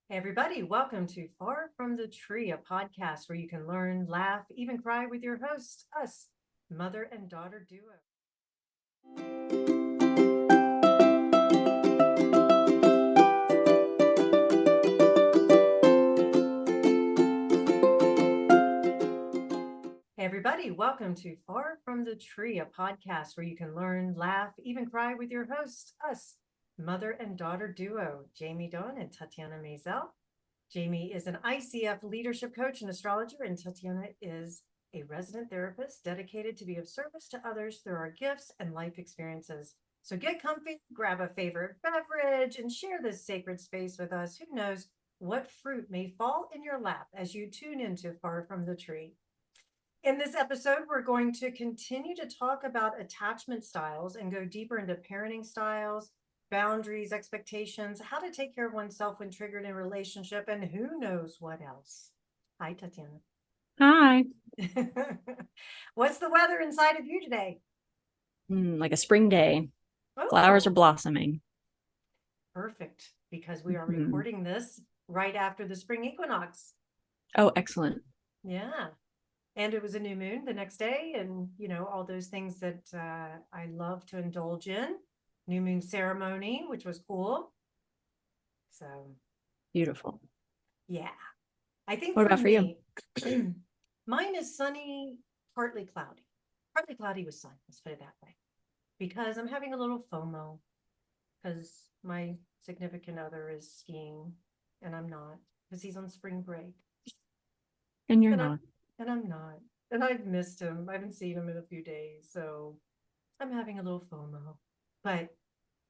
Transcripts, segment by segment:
Hey everybody, welcome to Far From the Tree, a podcast where you can learn, laugh, even cry with your hosts, us, mother and daughter duo. Hey everybody, welcome to Far From the Tree, a podcast where you can learn, laugh, even cry with your hosts, us, mother and daughter duo, Jamie Dawn and Tatiana Maisel. Jamie is an ICF leadership coach and astrologer, and Tatiana is a resident therapist dedicated to be of service to others through our gifts and life experiences. So get comfy, grab a favorite beverage, and share this sacred space with us. Who knows what fruit may fall in your lap as you tune into Far From the Tree. In this episode, we're going to continue to talk about attachment styles and go deeper into parenting styles, boundaries, expectations, how to take care of oneself when triggered in a relationship, and who knows what else. Hi, Tatiana. Hi. What's the weather inside of you today? Like a spring day. Oh, Flowers are blossoming. perfect, because we are Mhm. recording this right after the spring equinox. Oh, excellent. Yeah. And it was a new moon the next day, and all those things that I love to indulge in. New moon ceremony, which was cool. So Beautiful. yeah, I think What for about for you? me, mine is sunny, partly cloudy. Partly cloudy with sun, let's put it that way. Because I'm having a little FOMO because my significant other is skiing and I'm not, because he's on spring break. And you're And I not. and I'm not. And I've missed him. I haven't seen him in a few days. So I'm having a little FOMO. But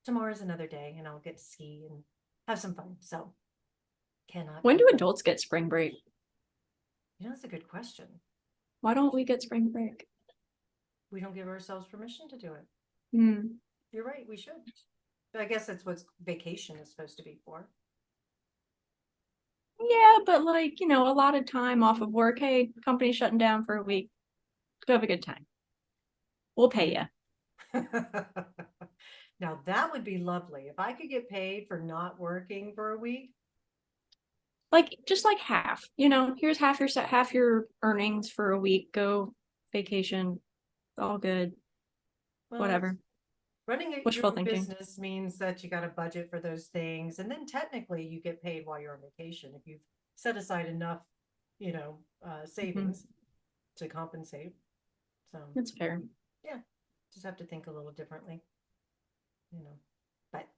tomorrow's another day and I'll get to ski and have some fun. So cannot When do complain. adults get spring break? That's a good question. Why don't we get spring break? We don't give ourselves permission to do it. Hmm. You're right, we should. I guess that's what vacation is supposed to be for. Yeah, but a lot of time off of work. Hey, company's shutting down for a week. Go have a good time. We'll pay you. Now that would be lovely. If I could get paid for not working for a week. Just like half. Here's half your earnings for a week. Go vacation. All good. Well, Whatever. running your Wishful own thinking. business means that you got a budget for those things. And then technically you get paid while you're on vacation if you've set aside enough, Mhm. savings to compensate. So That's fair. yeah, just have to think a little differently, you know. But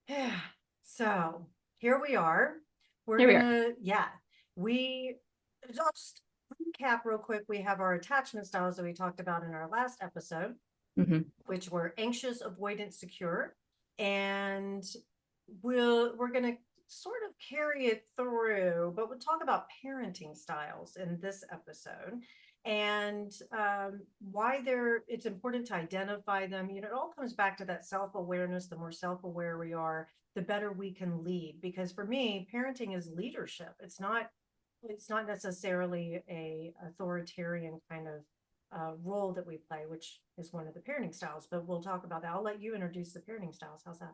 yeah, so here we are. We're Here we are. gonna, yeah, I'll just recap real quick. We have our attachment styles that we talked about in our last episode, Mhm. which were anxious, avoidant, secure. And we're gonna sort of carry it through, but we'll talk about parenting styles in this episode and why it's important to identify them. It all comes back to that self-awareness. The more self-aware we are, the better we can lead. Because for me, parenting is leadership. It's not necessarily a authoritarian kind of role that we play, which is one of the parenting styles. But we'll talk about that. I'll let you introduce the parenting styles. How's that?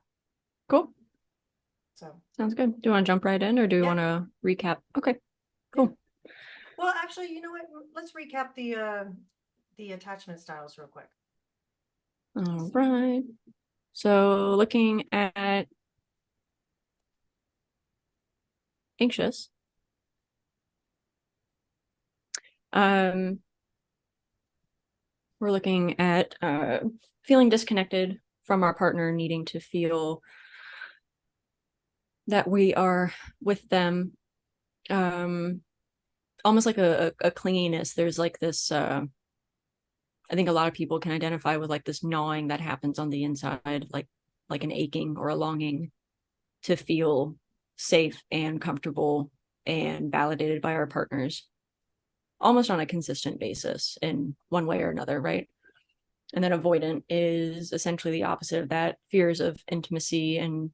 Cool. So Sounds good. Do you want to jump right in or do you yeah, want to recap? Okay, yeah. cool. Well, actually, you know what? Let's recap the attachment styles real quick. All right. So looking at anxious, we're looking at feeling disconnected from our partner, needing to feel that we are with them, almost like a clinginess. There's like this I think a lot of people can identify with like this gnawing that happens on the inside, like an aching or a longing to feel safe and comfortable and validated by our partners almost on a consistent basis in one way or another, right? And then avoidant is essentially the opposite of that, fears of intimacy and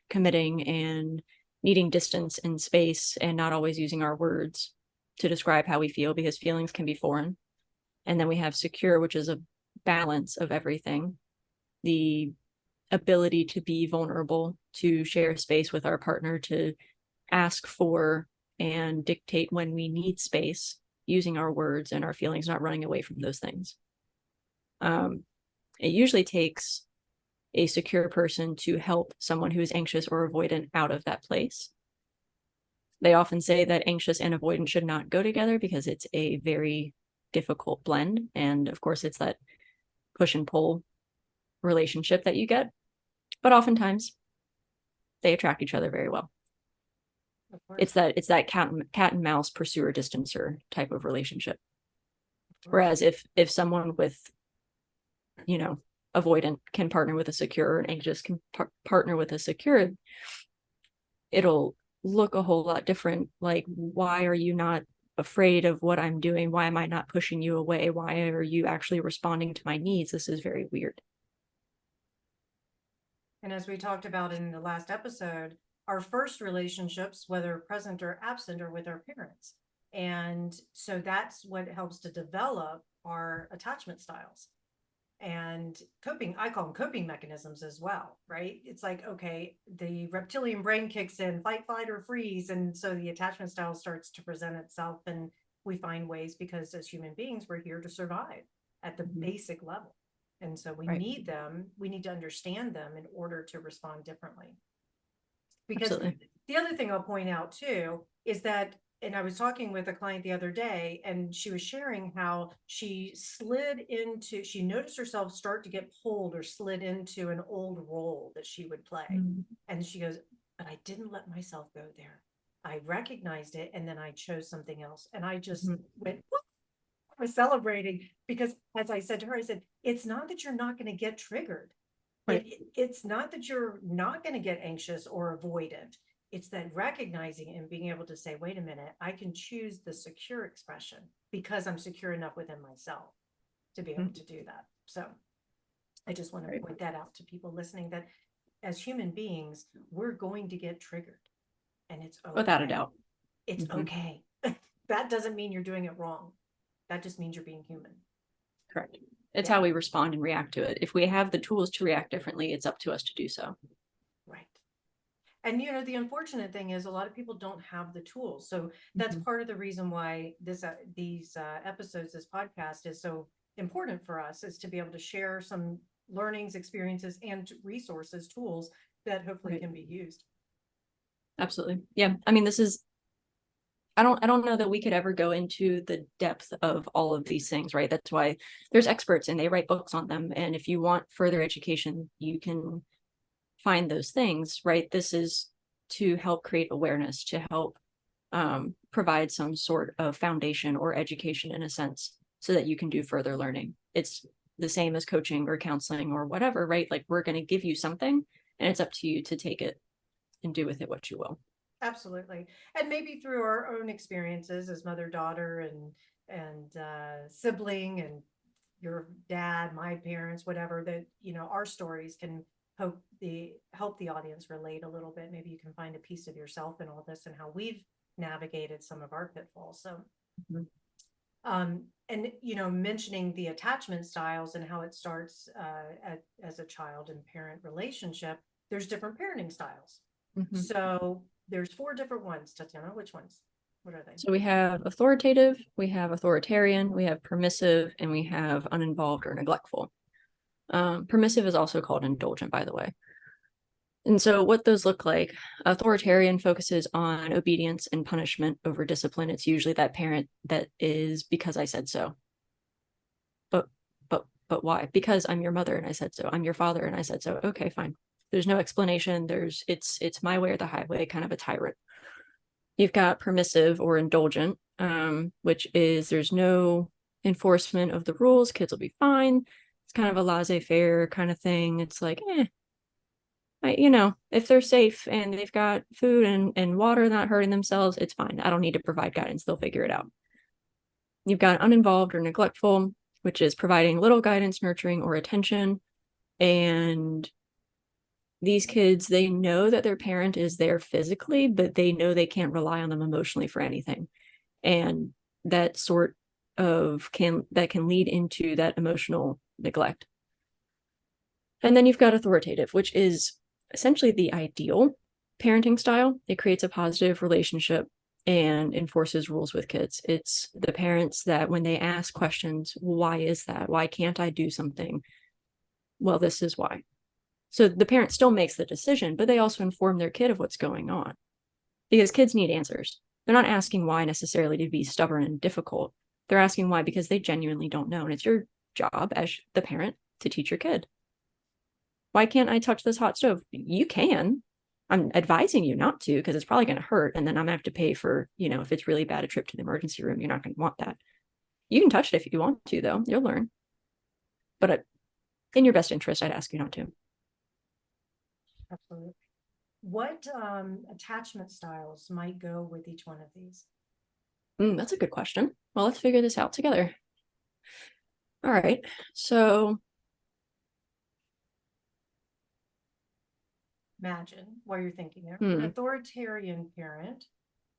committing and needing distance and space and not always using our words to describe how we feel because feelings can be foreign. And then we have secure, which is a balance of everything, the ability to be vulnerable, to share space with our partner, to ask for and dictate when we need space using our words and our feelings, not running away from those things. It usually takes a secure person to help someone who is anxious or avoidant out of that place. They often say that anxious and avoidant should not go together because it's a very difficult blend. And of course, it's that push and pull relationship that you get. But oftentimes, they attract each other very well. It's that cat and mouse pursuer distancer type of relationship. Whereas if someone with, avoidant can partner with a secure, and anxious can partner with a secure, it'll look a whole lot different. Like, why are you not afraid of what I'm doing? Why am I not pushing you away? Why are you actually responding to my needs? This is very weird. And as we talked about in the last episode, our first relationships, whether present or absent, are with our parents. And so that's what helps to develop our attachment styles and coping. I call them coping mechanisms as well, right? It's like, okay, the reptilian brain kicks in, fight, flight, or freeze. And so the attachment style starts to present itself, and we find ways, because as human beings, we're here to survive at the basic level. And so we need them, we need to understand them in order to respond differently. Because the other thing I'll point out too is that, and I was talking with a client the other day, and she was sharing how she noticed herself start to get pulled or slid into an old role that she would play. And she goes, but I didn't let myself go there. I recognized it, and then I chose something else. And I just went, whoop, I was celebrating, because as I said to her, I said, it's not that you're not going to get triggered. Right. It's not that you're not going to get anxious or avoidant. It's that recognizing and being able to say, wait a minute, I can choose the secure expression because I'm secure enough within myself to be able to do that. So I just want to point that out to people listening, that as human beings, we're going to get triggered, and it's okay. Without a doubt. It's okay. That doesn't mean you're doing it wrong. That just means you're being human. Correct. It's how we respond and react to it. If we have the tools to react differently, it's up to us to do so. Right. And, the unfortunate thing is a lot of people don't have the tools. So that's part of the reason why these episodes, this podcast is so important for us, is to be able to share some learnings, experiences, and resources, tools that hopefully can be used. Absolutely. Yeah. I mean, I don't know that we could ever go into the depth of all of these things, right? That's why there's experts and they write books on them. And if you want further education, you can find those things, right? This is to help create awareness, to help provide some sort of foundation or education in a sense, so that you can do further learning. It's the same as coaching or counseling or whatever, right? Like, we're going to give you something, and it's up to you to take it and do with it what you will. Absolutely. And maybe through our own experiences as mother, daughter, and sibling, and your dad, my parents, whatever, that, our stories can help the audience relate a little bit. Maybe you can find a piece of yourself in all this and how we've navigated some of our pitfalls. So, and, mentioning the attachment styles and how it starts as a child and parent relationship, there's different parenting styles. So there's 4 different ones. Tatiana, which ones? What are they? So we have authoritative, we have authoritarian, we have permissive, and we have uninvolved or neglectful. Permissive is also called indulgent, by the way. And so what those look like: authoritarian focuses on obedience and punishment over discipline. It's usually that parent that is, because I said so. But why? Because I'm your mother and I said so. I'm your father and I said so. Okay, fine. There's no explanation. It's my way or the highway, kind of a tyrant. You've got permissive or indulgent, which is there's no enforcement of the rules. Kids will be fine. It's kind of a laissez-faire kind of thing. It's like, if they're safe and they've got food and water, not hurting themselves, it's fine. I don't need to provide guidance. They'll figure it out. You've got uninvolved or neglectful, which is providing little guidance, nurturing, or attention. And these kids, they know that their parent is there physically, but they know they can't rely on them emotionally for anything. And that sort of can lead into that emotional neglect. And then you've got authoritative, which is essentially the ideal. parenting style. It creates a positive relationship and enforces rules with kids. It's the parents that when they ask questions, why is that? Why can't I do something? Well, this is why. So the parent still makes the decision, but they also inform their kid of what's going on because kids need answers. They're not asking why necessarily to be stubborn and difficult. They're asking why because they genuinely don't know. And it's your job as the parent to teach your kid. Why can't I touch this hot stove? You can. I'm advising you not to because it's probably going to hurt. And then I'm going to have to pay for, if it's really bad, a trip to the emergency room. You're not going to want that. You can touch it if you want to, though. You'll learn. But in your best interest, I'd ask you not to. Absolutely. What attachment styles might go with each one of these? That's a good question. Well, let's figure this out together. All right. So imagine while you're thinking there, an authoritarian parent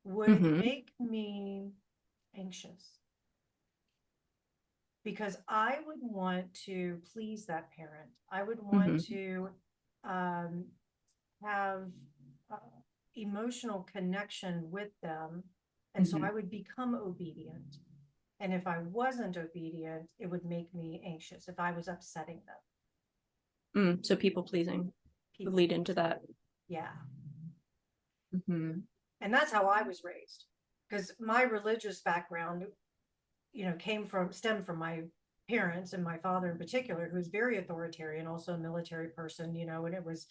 would make me anxious because I would want to please that parent. I would want to have emotional connection with them. And so I would become obedient. And if I wasn't obedient, it would make me anxious if I was upsetting them. So people pleasing would lead into that. Yeah. And that's how I was raised, because my religious background, stemmed from my parents, and my father in particular, who was very authoritarian, also a military person, and it was,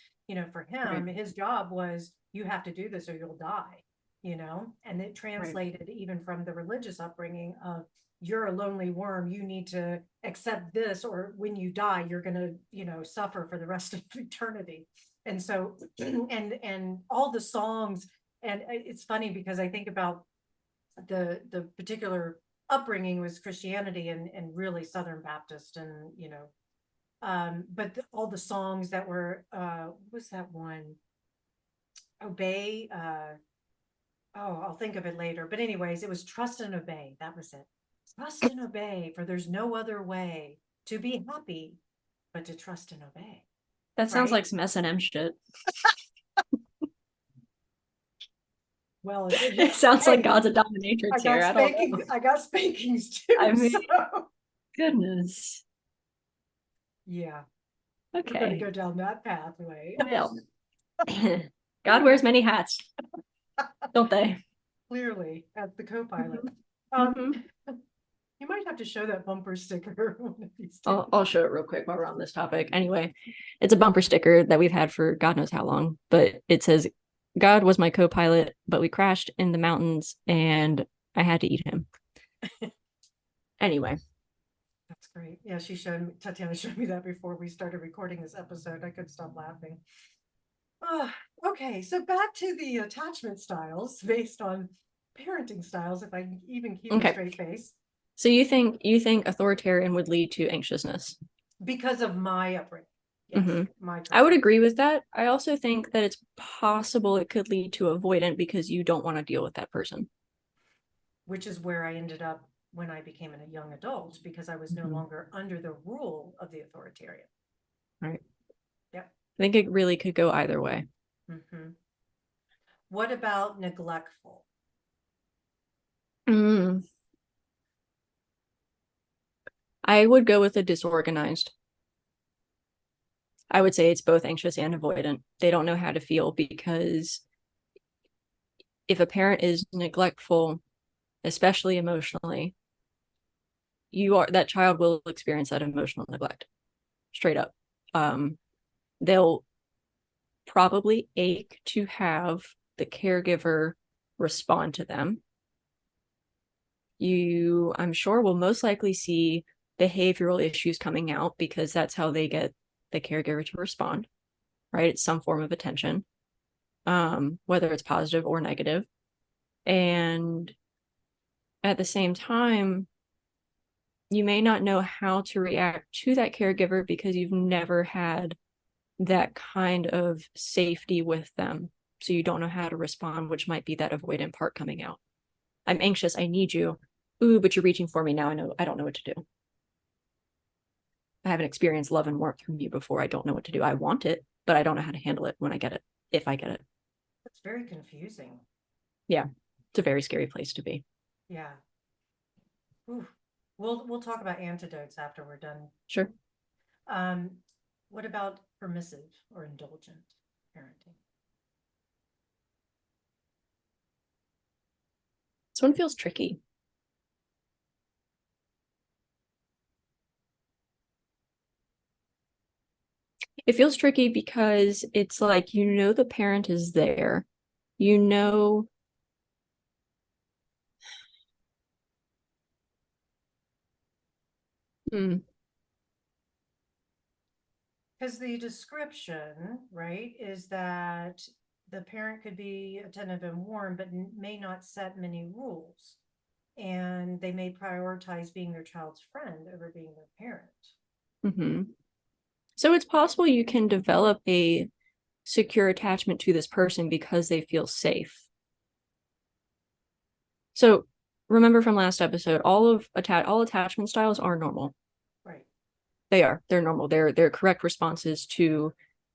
for him, his job was, you have to do this or you'll die, and it translated even from the religious upbringing of, you're a lonely worm, you need to accept this, or when you die, you're going to, suffer for the rest of eternity. And so, and all the songs, and it's funny because I think about the particular upbringing was Christianity and really Southern Baptist, and but all the songs that were what was that one? Obey. I'll think of it later. But anyways, it was trust and obey. That was it. Trust and obey, for there's no other way to be happy but to trust and obey. That sounds like some S&M shit. Well, it sounds like God's a dominatrix here. I got spankings too. I mean, goodness. Yeah. Okay. We're going to go down that pathway. Well, God wears many hats, don't they? Clearly, as the co-pilot. You might have to show that bumper sticker one of these days. I'll show it real quick while we're on this topic. Anyway, it's a bumper sticker that we've had for God knows how long, but it says, God was my co-pilot, but we crashed in the mountains and I had to eat him. Anyway. That's great. Yeah, Tatiana showed me that before we started recording this episode. I couldn't stop laughing. Okay, so back to the attachment styles based on parenting styles, if I can even keep a straight face. So you think authoritarian would lead to anxiousness? Because of my upbringing. Yes, I would agree with that. I also think that it's possible it could lead to avoidant because you don't want to deal with that person. Which is where I ended up when I became a young adult, because I was no longer under the rule of the authoritarian. Right. Yep. I think it really could go either way. What about neglectful? I would go with a disorganized. I would say it's both anxious and avoidant. They don't know how to feel, because if a parent is neglectful, especially emotionally, that child will experience that emotional neglect straight up. They'll probably ache to have the caregiver respond to them. You, I'm sure, will most likely see behavioral issues coming out because that's how they get the caregiver to respond, right? It's some form of attention, whether it's positive or negative. And at the same time, you may not know how to react to that caregiver because you've never had that kind of safety with them. So you don't know how to respond, which might be that avoidant part coming out. I'm anxious. I need you. Ooh, but you're reaching for me now. I don't know what to do. I haven't experienced love and warmth from you before. I don't know what to do. I want it, but I don't know how to handle it when I get it, if I get it. It's very confusing. Yeah, it's a very scary place to be. Yeah. Ooh. We'll talk about antidotes after we're done. Sure. Um, what about permissive or indulgent parenting? This one feels tricky. It feels tricky because it's like, you know, the parent is there. You know, mm, Because the description, right, is that the parent could be attentive and warm, but may not set many rules. And they may prioritize being their child's friend over being their parent. mhm. So it's possible you can develop a secure attachment to this person because they feel safe. So remember from last episode, all attachment styles are normal. Right. They're normal. They're correct responses to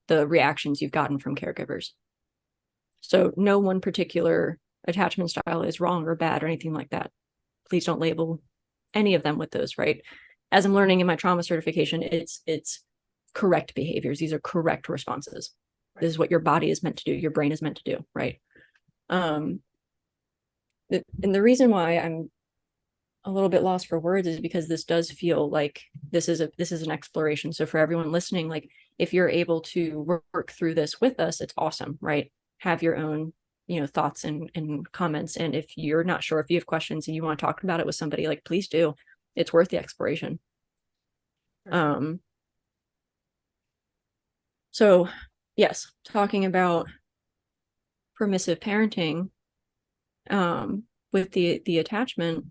the reactions you've gotten from caregivers. So no one particular attachment style is wrong or bad or anything like that. Please don't label any of them with those, right? As I'm learning in my trauma certification, it's correct behaviors. These are correct responses. Right. This is what your body is meant to do, your brain is meant to do, right? And the reason why I'm a little bit lost for words is because this does feel like this is an exploration. So for everyone listening, like, if you're able to work through this with us, it's awesome, right? Have your own, you know, thoughts and comments. And if you're not sure, if you have questions and you want to talk about it with somebody, like, please do. It's worth the exploration. Sure. So yes, talking about permissive parenting, with the attachment,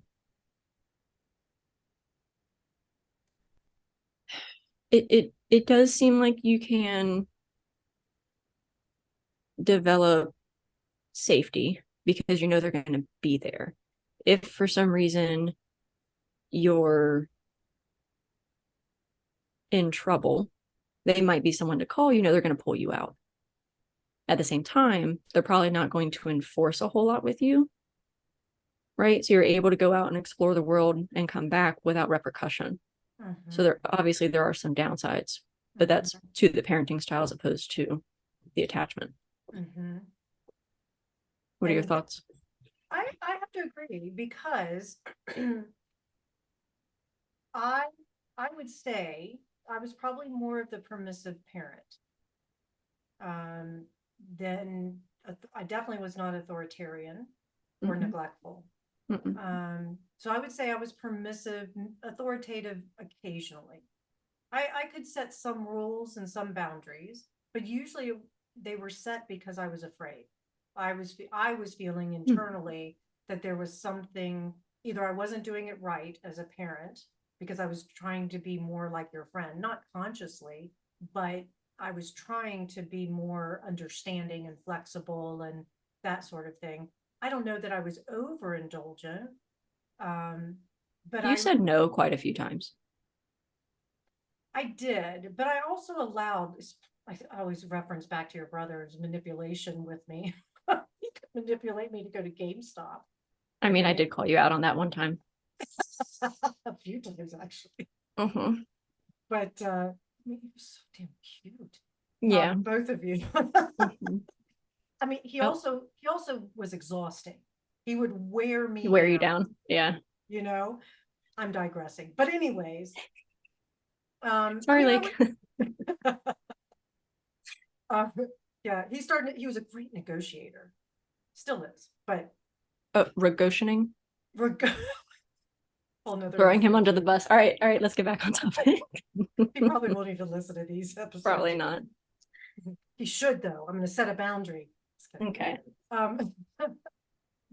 it does seem like you can develop safety because you know they're going to be there. If for some reason you're in trouble, they might be someone to call, you know, they're going to pull you out. At the same time, they're probably not going to enforce a whole lot with you, right? So you're able to go out and explore the world and come back without repercussion. So there obviously there are some downsides, but that's to the parenting style as opposed to the attachment. What are your thoughts? I have to agree because I I would say I was probably more of the permissive parent. Um, then I definitely was not authoritarian or Mhm. neglectful. Mm-mm. So I would say I was permissive, authoritative occasionally. I could set some rules and some boundaries, but usually they were set because I was afraid. I was feeling internally that there was something, either I wasn't doing it right as a parent because I was trying to be more like your friend, not consciously, but I was trying to be more understanding and flexible and that sort of thing. I don't know that I was overindulgent, um, but You said no quite a few times. I did, but I also allowed, I always reference back to your brother's manipulation with me. He could manipulate me to go to GameStop. I mean, I did call you out on that one time. A few times actually. Uh-huh. But I mean, he was so damn cute. Yeah. Both of you. Mhm. I mean, he Oh, also was exhausting. He would wear me wear you down, down. Yeah. you know. I'm digressing. But anyways, I Sorry, mean, like, uh, yeah, he was a great negotiator. Still is, but negotiating, reg- whole nother throwing him under the issue. bus. All right, let's get back on topic. He probably won't even listen to these Probably episodes. not. He should though. I'm going to set a boundary. Okay. Um,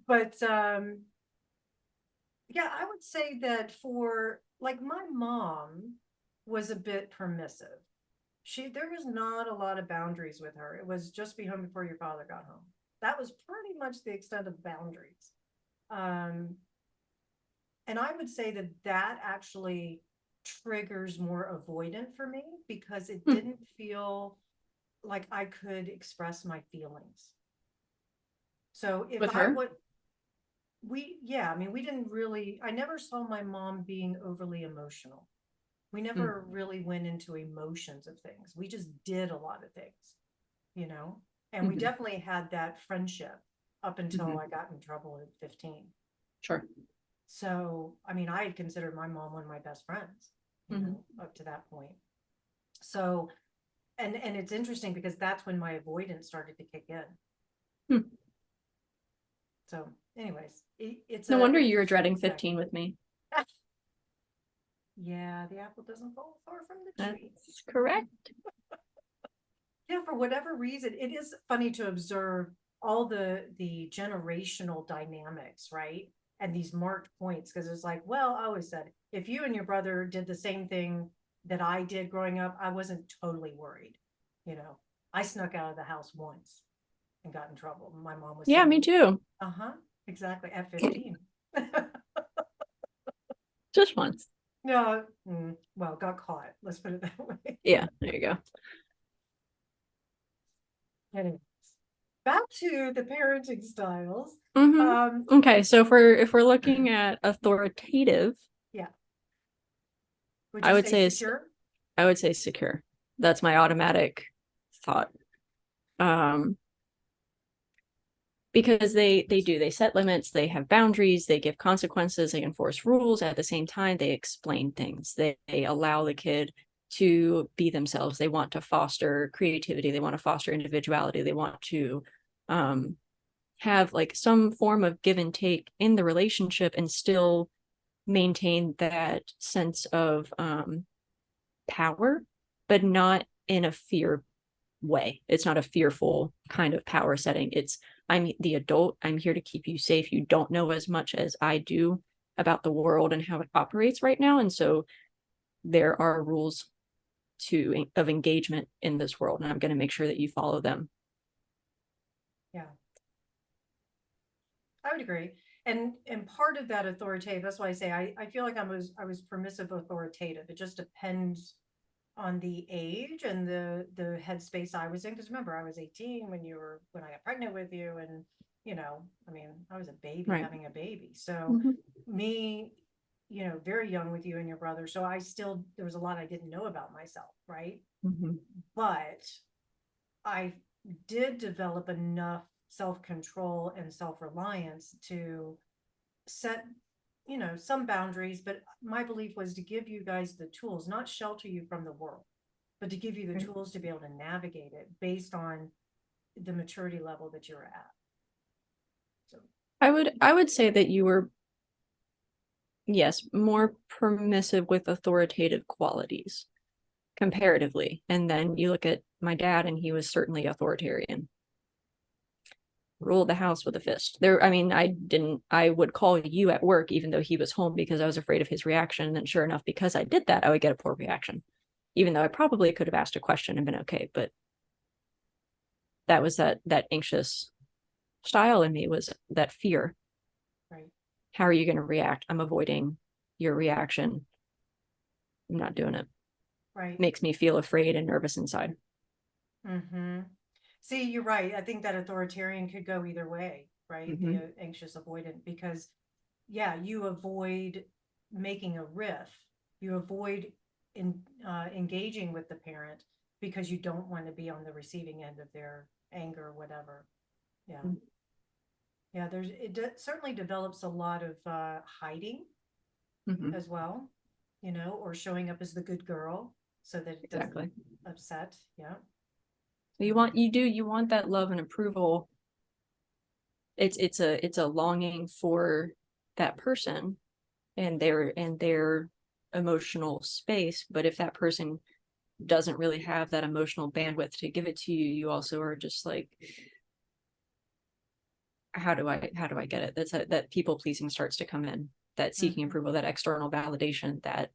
but yeah, I would say that for like my mom was a bit permissive. There was not a lot of boundaries with her. It was just be home before your father got home. That was pretty much the extent of boundaries. Um, and I would say that that actually triggers more avoidant for me because it didn't feel like I could express my feelings. So if With I her? would, I mean, we didn't really, I never saw my mom being overly emotional. We Mm, never really went into emotions of things. We just did a lot of things, you know? And we mhm, definitely had that friendship up until mhm. I got in trouble at 15. Sure. So, I mean, I had considered my mom one of my best friends, Mhm. up to that point. So, and it's interesting because that's when my avoidance started to kick in. Hmm. So, anyways, it's No a wonder you were interesting dreading perspective. 15 with me. Yeah, the apple doesn't fall far from the tree. That's correct. Yeah, for whatever reason, it is funny to observe all the generational dynamics, right? And these marked points, because it's like, well, I always said, if you and your brother did the same thing that I did growing up, I wasn't totally worried. You know, I snuck out of the house once and got in trouble. My mom was Yeah, me saying, too. uh-huh, exactly, at 15. Just once. No, well, got caught. Let's put it that way. Yeah, there you go. Anyways, back to the parenting styles. Hmm. Okay, It's so if we're looking at authoritative, yeah. Would I you would say say secure? I would say secure. That's my automatic thought. Um, because they set limits, they have boundaries, they give consequences, they enforce rules. At the same time, they explain things. They allow the kid to be themselves. They want to foster creativity. They want to foster individuality. They want to um, have like some form of give and take in the relationship and still maintain that sense of power, but not in a fear way. It's not a fearful kind of power setting. It's I'm the adult. I'm here to keep you safe. You don't know as much as I do about the world and how it operates right now. And so there are rules of engagement in this world. And I'm going to make sure that you follow them. Yeah, I would agree. And part of that authoritative, that's why I say I feel like I was permissive authoritative. It just depends on the age and the headspace I was in. Because remember, I was 18 when I got pregnant with you, and I mean, I was a baby Right. having a baby. So Mm-hmm. me, very young with you and your brother. So there was a lot I didn't know about myself, right? Mm-hmm. But I did develop enough self-control and self-reliance to set, some boundaries, but my belief was to give you guys the tools, not shelter you from the world, but to give you the tools to be able to navigate it based on the maturity level that you're at. So, I would say that you were, yes, more permissive with authoritative qualities comparatively. And then you look at my dad and he was certainly authoritarian. Ruled the house with a fist. I mean, I would call you at work even though he was home because I was afraid of his reaction. And then sure enough, because I did that, I would get a poor reaction, even though I probably could have asked a question and been okay. But that was that anxious style in me, was that fear. right, How are you going to react? I'm avoiding your reaction. I'm not doing it. right. Makes me feel afraid and nervous inside. Mm-hmm. See, you're right. I think that authoritarian could go either way, right? The Mm-hmm. anxious avoidant, because yeah, you avoid making a riff. You avoid engaging with the parent because you don't want to be on the receiving end of their anger or whatever. Yeah. Yeah, certainly develops a lot of hiding Mm-hmm. as well, or showing up as the good girl so that it doesn't Exactly. upset. Yeah. So you want that love and approval. It's a longing for that person and their emotional space. But if that person doesn't really have that emotional bandwidth to give it to you, you also are just like, how do I get it? That people pleasing starts to come in, that seeking Mm-hmm. approval, that external validation, that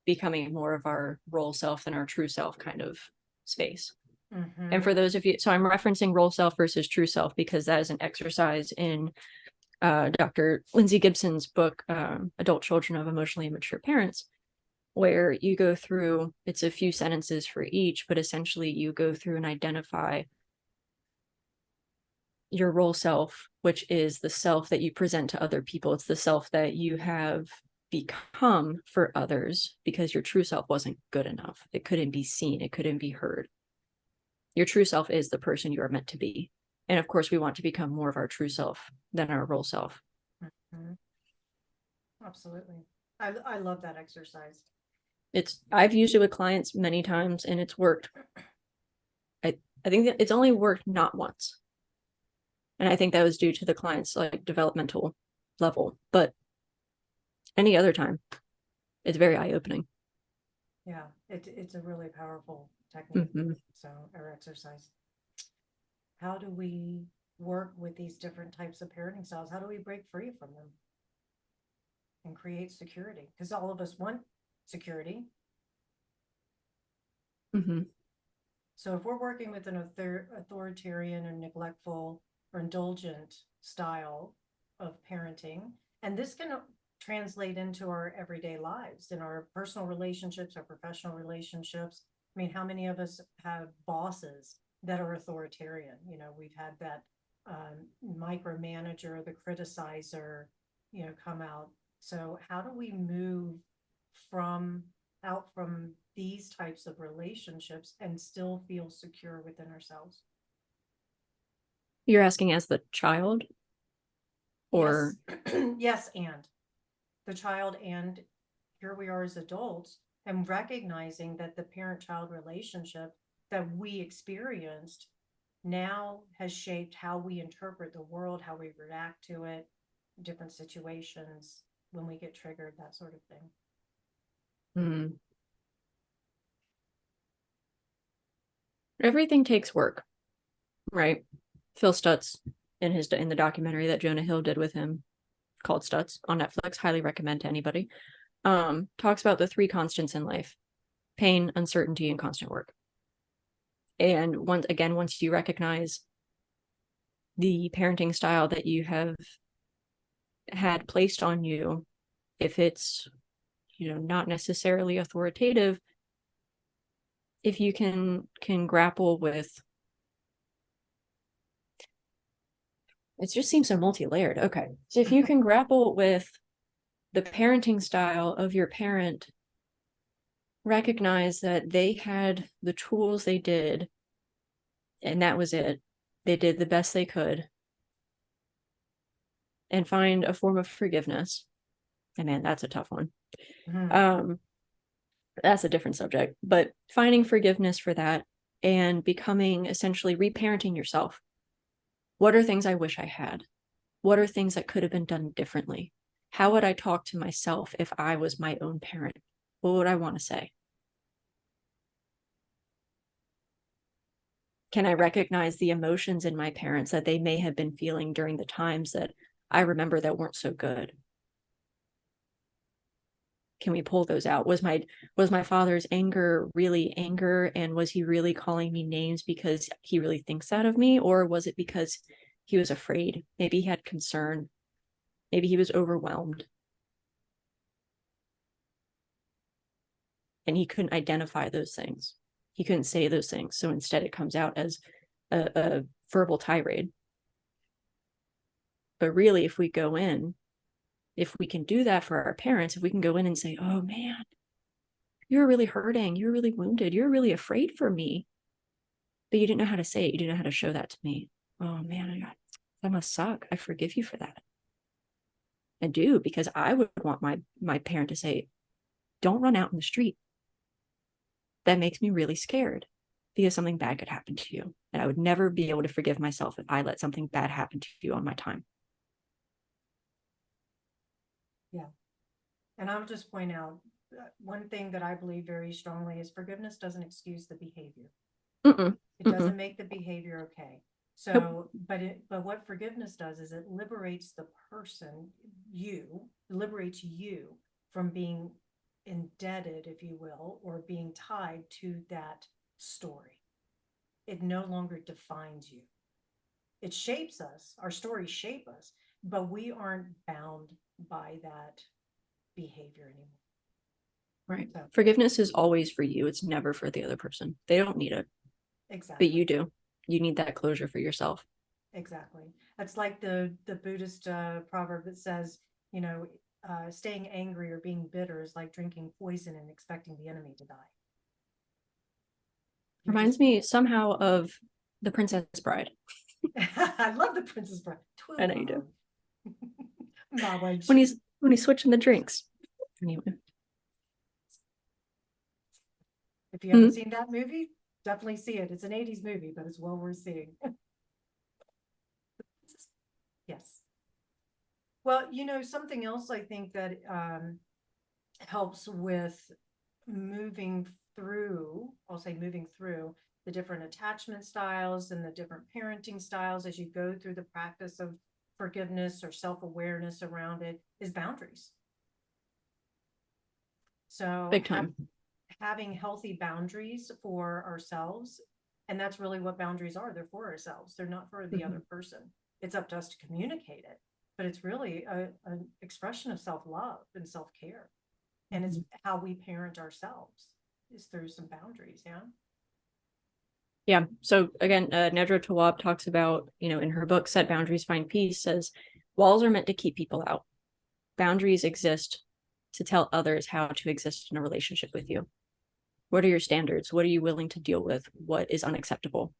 becoming more of our role self than our true self kind of space. And Mm-hmm. for those of you, so I'm referencing role self versus true self because that is an exercise in Dr. Lindsay Gibson's book, Adult Children of Emotionally Immature Parents, where you go through, it's a few sentences for each, but essentially you go through and identify your role self, which is the self that you present to other people. It's the self that you have become for others because your true self wasn't good enough. It couldn't be seen, it couldn't be heard. Your true self is the person you are meant to be. And of course, we want to become more of our true self than our role self. Mm-hmm. Absolutely. I love that exercise. I've used it with clients many times and it's worked. I think that it's only worked not once. And I think that was due to the client's like developmental level. But any other time, it's very eye-opening. Yeah, it's a really powerful technique. Mm-hmm. So, or exercise. How do we work with these different types of parenting styles? How do we break free from them and create security? Because all of us want security. Mm-hmm. So if we're working with an authoritarian or neglectful or indulgent style of parenting, and this can translate into our everyday lives, in our personal relationships, our professional relationships. I mean, how many of us have bosses that are authoritarian? You know, we've had that micromanager, the criticizer, you know, come out. So how do we move from out from these types of relationships and still feel secure within ourselves? You're asking as the child or Yes. Yes, and the child, and here we are as adults, and recognizing that the parent-child relationship that we experienced now has shaped how we interpret the world, how we react to it, different situations, when we get triggered, that sort of thing. Everything takes work, right? Phil Stutz in the documentary that Jonah Hill did with him called Stutz on Netflix, highly recommend to anybody. Talks about the 3 constants in life: pain, uncertainty, and constant work. And once you recognize the parenting style that you have had placed on you, if it's, not necessarily authoritative, if you can grapple with, it just seems so multi-layered. Okay. So if you can grapple with the parenting style of your parent, recognize that they had the tools they did, and that was it. They did the best they could, and find a form of forgiveness. And man, that's a tough one. Mm-hmm. That's a different subject, but finding forgiveness for that and becoming essentially reparenting yourself. What are things I wish I had? What are things that could have been done differently? How would I talk to myself if I was my own parent? What would I want to say? Can I recognize the emotions in my parents that they may have been feeling during the times that I remember that weren't so good? Can we pull those out? Was my father's anger really anger, and was he really calling me names because he really thinks that of me, or was it because he was afraid? Maybe he had concern. Maybe he was overwhelmed and he couldn't identify those things. He couldn't say those things. So instead it comes out as a verbal tirade. But really, if we can do that for our parents, if we can go in and say, oh man, you're really hurting, you're really wounded, you're really afraid for me, but you didn't know how to say it, you didn't know how to show that to me. Oh man, that must suck. I forgive you for that. I do, because I would want my parent to say, don't run out in the street. That makes me really scared because something bad could happen to you. And I would never be able to forgive myself if I let something bad happen to you on my time. Yeah. And I'll just point out one thing that I believe very strongly is forgiveness doesn't excuse the behavior. Mm-mm, It doesn't make the behavior okay. nope. So, but what forgiveness does is it liberates the person, liberates you from being indebted, if you will, or being tied to that story. It no longer defines you. It shapes us. Our stories shape us, but we aren't bound by that behavior anymore. Right. So, Forgiveness is always for you. It's never for the other person. They don't need it, but exactly. you do. You need that closure for yourself. Exactly. That's like the Buddhist proverb that says, you know, staying angry or being bitter is like drinking poison and expecting the enemy to die. You just, Reminds me somehow of The Princess Bride. I love the Princess Bride. I know you do. Mawaj. When he's switching the drinks. Anyway. If you haven't seen that movie, definitely see it. It's an 80s movie, but it's well worth seeing. Yes. Well, something else I think that helps with moving through, I'll say moving through the different attachment styles and the different parenting styles as you go through the practice of forgiveness or self-awareness around it is boundaries. So Big time. having healthy boundaries for ourselves, and that's really what boundaries are. They're for ourselves. They're not for the other person. It's up to us to communicate it, but it's really an expression of self-love and self-care. And it's how we parent ourselves is through some boundaries. Yeah. Yeah. So again, Nedra Tawwab talks about, in her book, Set Boundaries, Find Peace, says walls are meant to keep people out. Boundaries exist to tell others how to exist in a relationship with you. What are your standards? What are you willing to deal with? What is unacceptable?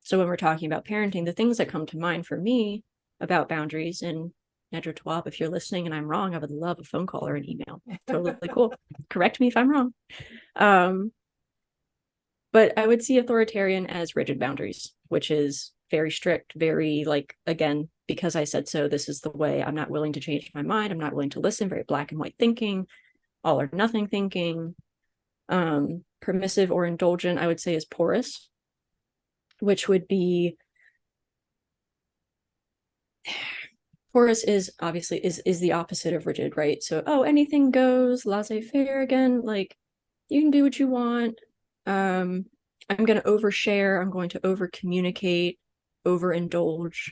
So when we're talking about parenting, the things that come to mind for me about boundaries, and Nedra Tawwab, if you're listening and I'm wrong, I would love a phone call or an email. Totally cool. Correct me if I'm wrong. But I would see authoritarian as rigid boundaries, which is very strict, very like, again, because I said so, this is the way. I'm not willing to change my mind. I'm not willing to listen, very black and white thinking, all or nothing thinking. Permissive or indulgent, I would say, is porous, which would be porous is obviously is the opposite of rigid, right? So, anything goes, laissez-faire again, like you can do what you want. I'm going to overshare. I'm going to over communicate, overindulge.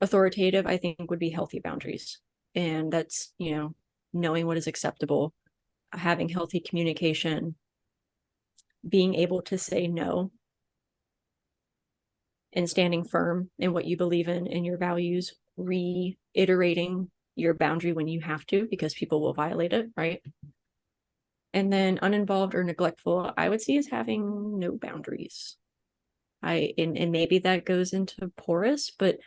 Authoritative, I think, would be healthy boundaries. And that's, knowing what is acceptable, having healthy communication, being able to say no, and standing firm in what you believe in and your values, reiterating your boundary when you have to, because people will violate it, right? And then uninvolved or neglectful, I would see as having no boundaries. And maybe that goes into porous, but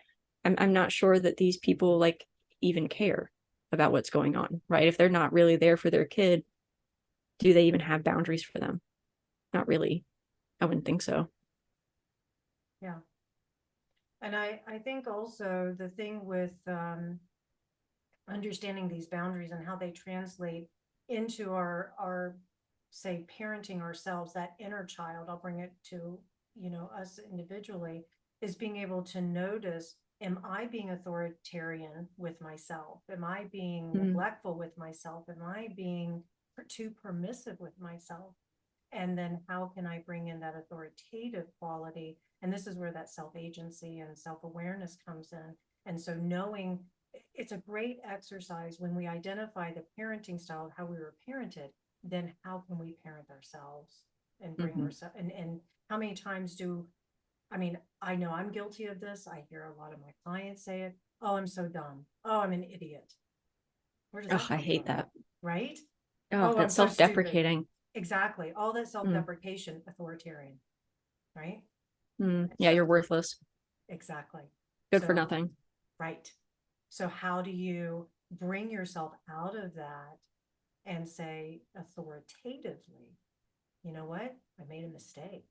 I'm not sure that these people like even care about what's going on, right? If they're not really there for their kid, do they even have boundaries for them? Not really. I wouldn't think so. Yeah. And I think also the thing with understanding these boundaries and how they translate into our say parenting ourselves, that inner child, I'll bring it to us individually, is being able to notice, am I being authoritarian with myself? Am I being neglectful with myself? Am I being too permissive with myself? And then how can I bring in that authoritative quality? And this is where that self-agency and self-awareness comes in. And so knowing, it's a great exercise when we identify the parenting style, how we were parented, then how can we parent ourselves and bring ourselves, and how many times I know I'm guilty of this. I hear a lot of my clients say it. Oh, I'm so dumb. Oh, I'm an idiot. Where does that I come hate from? that. Right? Oh, Oh, I'm that's so stupid. self-deprecating. Exactly. All that self-deprecation, authoritarian, right? Yeah, So you're worthless. exactly. Good for So, nothing. right. So how do you bring yourself out of that and say authoritatively, you know what? I made a mistake.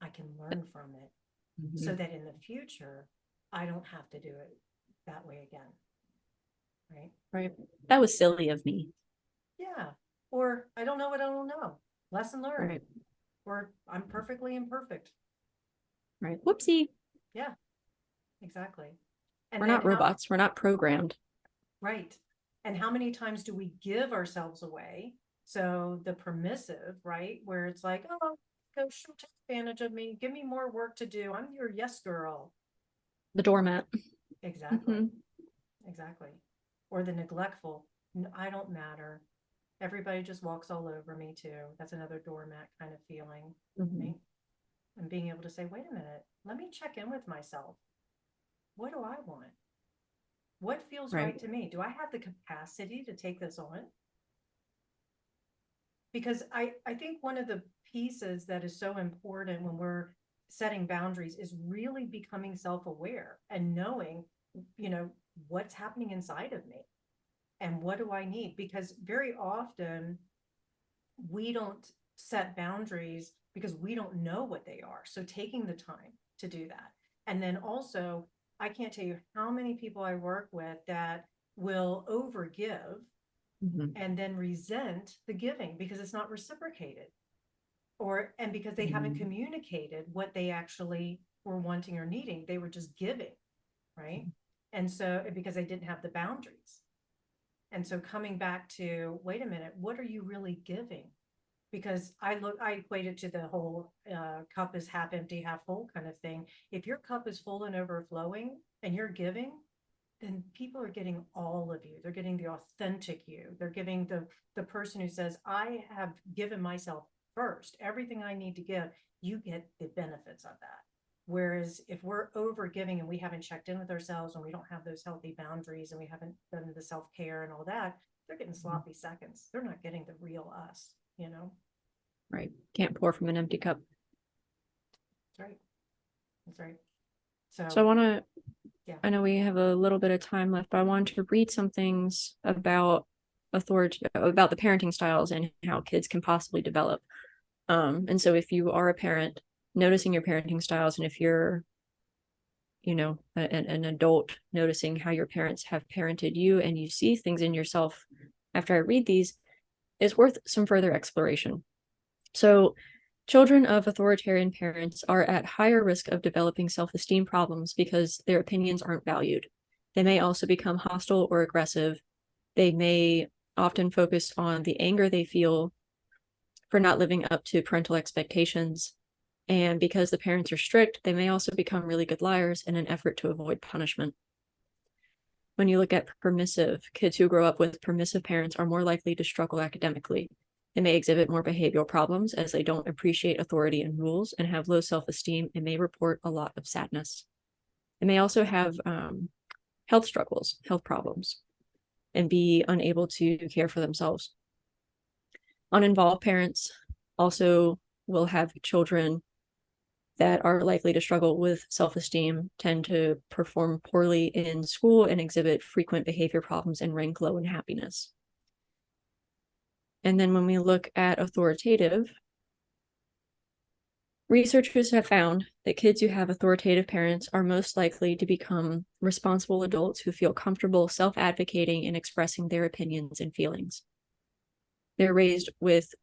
I can learn from it so that in the future, I don't have to do it that way again. Right. Right. That was silly of me. Yeah. Or I don't know what I don't know. Lesson learned. Right. Or I'm perfectly imperfect. Right. Whoopsie. Yeah, exactly. And We're then not robots. We're not programmed. right. And how many times do we give ourselves away? So the permissive, right? Where it's like, oh, go take advantage of me. Give me more work to do. I'm your yes girl. The doormat. Exactly. Exactly. Or the neglectful. I don't matter. Everybody just walks all over me too. That's another doormat kind of feeling. Right? and being able to say, wait a minute, let me check in with myself. What do I want? What feels right to me? Do I have the capacity to take this on? Because I think one of the pieces that is so important when we're setting boundaries is really becoming self-aware and knowing, you know, what's happening inside of me and what do I need? Because very often we don't set boundaries because we don't know what they are. So taking the time to do that. And then also, I can't tell you how many people I work with that will overgive and then resent the giving because it's not reciprocated, or and because they haven't communicated what they actually were wanting or needing. They were just giving, right? And so because they didn't have the boundaries. And so coming back to, wait a minute, what are you really giving? Because I equate it to the whole cup is half empty, half full kind of thing. If your cup is full and overflowing and you're giving, then people are getting all of you. They're getting the authentic you. They're giving the person who says, I have given myself first, everything I need to give. You get the benefits of that. Whereas if we're over giving and we haven't checked in with ourselves and we don't have those healthy boundaries and we haven't done the self-care and all that, they're getting sloppy seconds. They're not getting the real us, you know? Right. Can't pour from an empty cup. That's right. That's right. So I want to, yeah. I know we have a little bit of time left, but I wanted to read some things about about the parenting styles and how kids can possibly develop. And so if you are a parent, noticing your parenting styles, and if you're, you know, an adult, noticing how your parents have parented you and you see things in yourself after I read these, is worth some further exploration. So children of authoritarian parents are at higher risk of developing self-esteem problems because their opinions aren't valued. They may also become hostile or aggressive. They may often focus on the anger they feel for not living up to parental expectations. And because the parents are strict, they may also become really good liars in an effort to avoid punishment. When you look at permissive, kids who grow up with permissive parents are more likely to struggle academically. They may exhibit more behavioral problems as they don't appreciate authority and rules and have low self-esteem and may report a lot of sadness. They may also have health struggles, health problems, and be unable to care for themselves. Uninvolved parents also will have children that are likely to struggle with self-esteem, tend to perform poorly in school, and exhibit frequent behavior problems and rank low in happiness. And then when we look at authoritative, researchers have found that kids who have authoritative parents are most likely to become responsible adults who feel comfortable self-advocating and expressing their opinions and feelings. They're raised with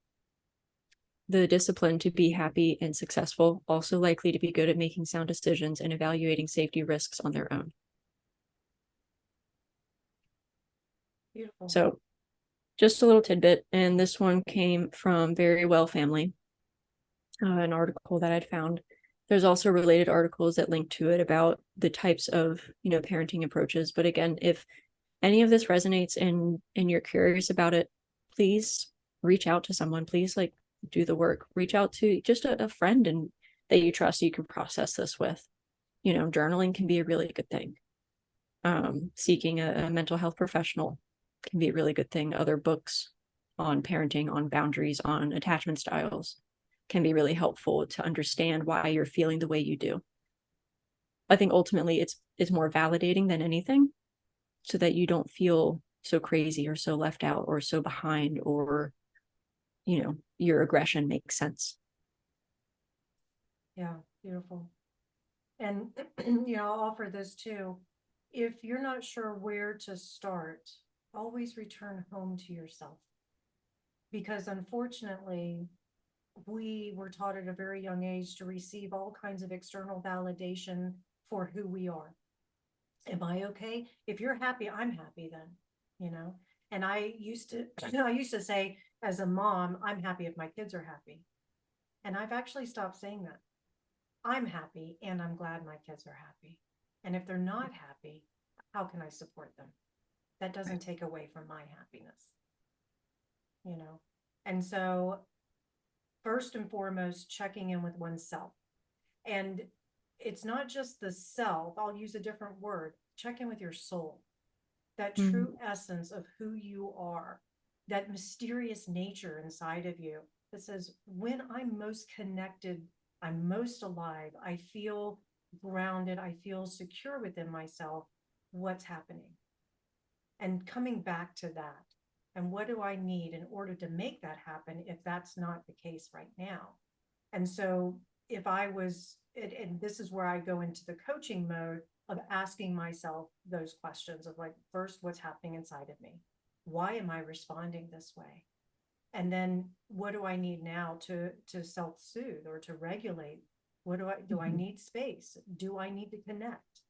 the discipline to be happy and successful, also likely to be good at making sound decisions and evaluating safety risks on their own. Beautiful. So just a little tidbit, and this one came from Very Well Family, an article that I'd found. There's also related articles that link to it about the types of, you know, parenting approaches. But again, if any of this resonates and you're curious about it, please reach out to someone. Please do the work. Reach out to just a friend and that you trust you can process this with. You know, journaling can be a really good thing. Seeking a mental health professional can be a really good thing. Other books on parenting, on boundaries, on attachment styles can be really helpful to understand why you're feeling the way you do. I think ultimately it's more validating than anything, so that you don't feel so crazy or so left out or so behind, or, you know, your aggression makes sense. Yeah, beautiful. And, you know, I'll offer this too. If you're not sure where to start, always return home to yourself. Because unfortunately, we were taught at a very young age to receive all kinds of external validation for who we are. Am I okay? If you're happy, I'm happy then, you know? And I used to, I used to say as a mom, I'm happy if my kids are happy. And I've actually stopped saying that. I'm happy and I'm glad my kids are happy. And if they're not happy, how can I support them? That doesn't take away from my happiness, you know? And so, first and foremost, checking in with oneself. And it's not just the self, I'll use a different word. Check in with your soul, that true essence of who you are, that mysterious nature inside of you that says, when I'm most connected, I'm most alive, I feel grounded, I feel secure within myself, what's happening? And coming back to that. And what do I need in order to make that happen if that's not the case right now? And so if I was, and this is where I go into the coaching mode of asking myself those questions of like, first, what's happening inside of me? Why am I responding this way? And then what do I need now to self-soothe or to regulate? What do I need space? Do I need to connect?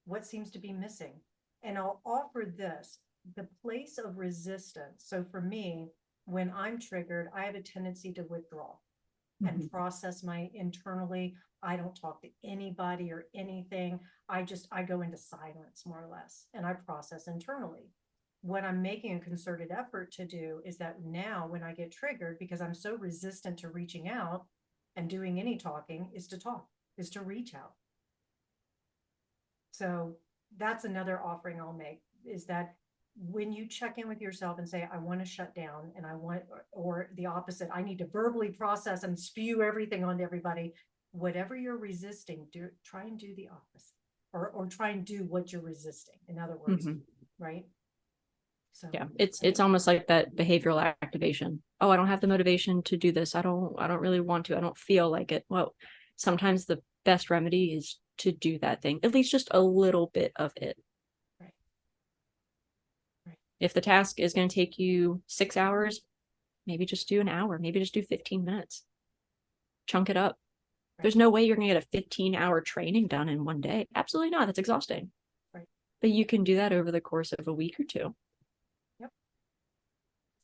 What seems to be missing? And I'll offer this, the place of resistance. So for me, when I'm triggered, I have a tendency to withdraw and process my internally. I don't talk to anybody or anything. I go into silence more or less, and I process internally. What I'm making a concerted effort to do is that now when I get triggered, because I'm so resistant to reaching out and doing any talking, is to talk, is to reach out. So that's another offering I'll make, is that when you check in with yourself and say, I want to shut down and I want, or the opposite, I need to verbally process and spew everything onto everybody, whatever you're resisting, try and do the opposite, or try and do what you're resisting. In other words, right? So yeah, it's almost like that behavioral activation. Oh, I don't have the motivation to do this. I don't really want to. I don't feel like it. Well, sometimes the best remedy is to do that thing, at least just a little bit of it. Right. If the task is going to take you 6 hours, maybe just do an hour, maybe just do 15 minutes. Chunk it up. Right. There's no way you're going to get a 15-hour training done in one day. Absolutely not. That's exhausting. Right. But you can do that over the course of a week or two. Yep.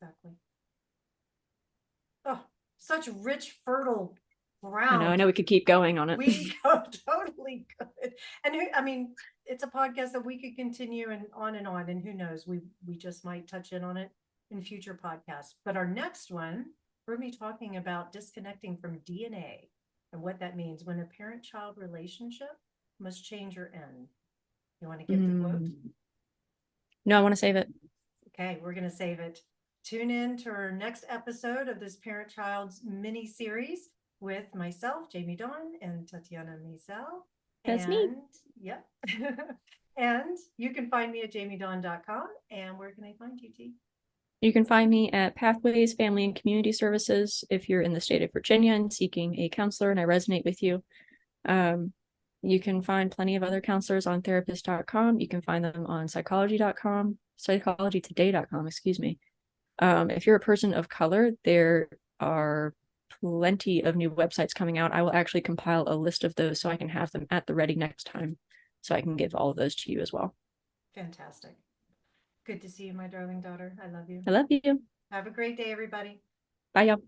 Exactly. Oh, such rich, fertile ground. I know we could keep going on it. We go totally good. And I mean, it's a podcast that we could continue and on, and who knows, we just might touch in on it in future podcasts. But our next one, we're going to be talking about disconnecting from DNA and what that means when a parent-child relationship must change or end. You want to give the quote? No, I want to save it. Okay, we're going to save it. Tune in to our next episode of this parent-child's mini series with myself, Jamie Dawn, and Tatiana Maisel. That's me. Yep. And you can find me at jamiedawn.com. And where can I find you, T? You can find me at Pathways Family and Community Services if you're in the state of Virginia and seeking a counselor and I resonate with you. You can find plenty of other counselors on therapist.com. You can find them on psychology.com, psychologytoday.com, excuse me. If you're a person of color, there are plenty of new websites coming out. I will actually compile a list of those so I can have them at the ready next time, so I can give all of those to you as well. Fantastic. Good to see you, my darling daughter. I love you. I love you. Have a great day, everybody. Bye, y'all.